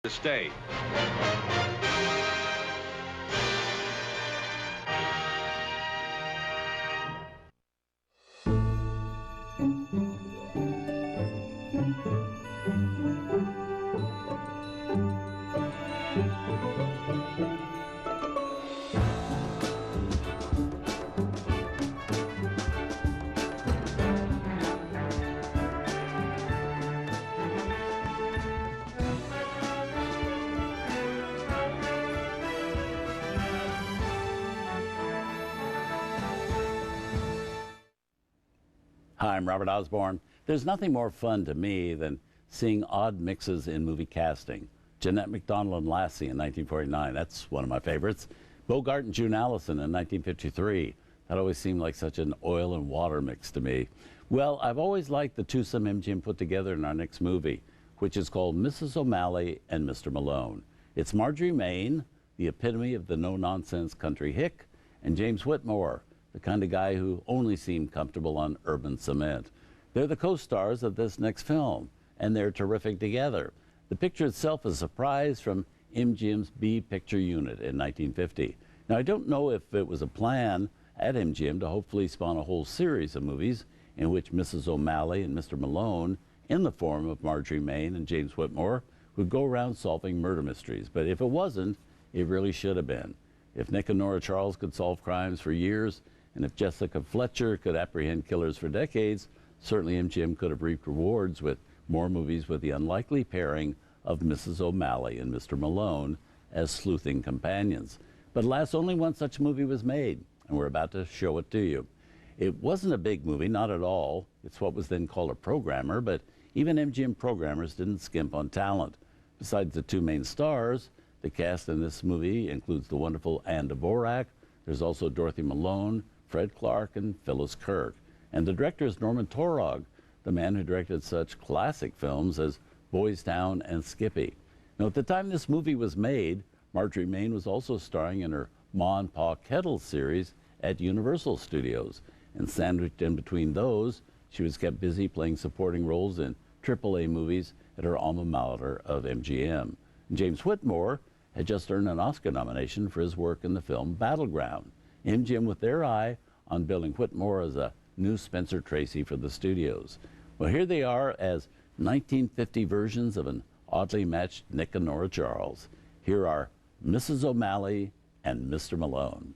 to stay. Hi, I'm Robert Osborne. There's nothing more fun to me than seeing odd mixes in movie casting. Jeanette MacDonald and Lassie in 1949, that's one of my favorites. Bogart and June Allison in 1953, that always seemed like such an oil and water mix to me. Well, I've always liked the twosome MGM put together in our next movie, which is called Mrs. O'Malley and Mr. Malone. It's Marjorie Main, the epitome of the no-nonsense country hick, and James Whitmore, the kind of guy who only seemed comfortable on urban cement. They're the co-stars of this next film, and they're terrific together. The picture itself is a surprise from MGM's B Picture Unit in 1950. Now, I don't know if it was a plan at MGM to hopefully spawn a whole series of movies in which Mrs. O'Malley and Mr. Malone, in the form of Marjorie Main and James Whitmore, would go around solving murder mysteries. But if it wasn't, it really should have been. If Nick and Nora Charles could solve crimes for years, and if Jessica Fletcher could apprehend killers for decades, certainly MGM could have reaped rewards with more movies with the unlikely pairing of Mrs. O'Malley and Mr. Malone as sleuthing companions. But alas, only one such movie was made, and we're about to show it to you. It wasn't a big movie, not at all. It's what was then called a programmer, but even MGM programmers didn't skimp on talent. Besides the two main stars, the cast in this movie includes the wonderful Anne Dvorak. There's also Dorothy Malone, Fred Clark, and Phyllis Kirk. And the director is Norman Taurog, the man who directed such classic films as Boys Town and Skippy. Now, at the time this movie was made, Marjorie Main was also starring in her Ma and Pa Kettle series at Universal Studios. And sandwiched in between those, she was kept busy playing supporting roles in AAA movies at her alma mater of MGM. And James Whitmore had just earned an Oscar nomination for his work in the film Battleground. MGM with their eye on billing Whitmore as a new Spencer Tracy for the studios. Well, here they are as 1950 versions of an oddly matched Nick and Nora Charles. Here are Mrs. O'Malley and Mr. Malone.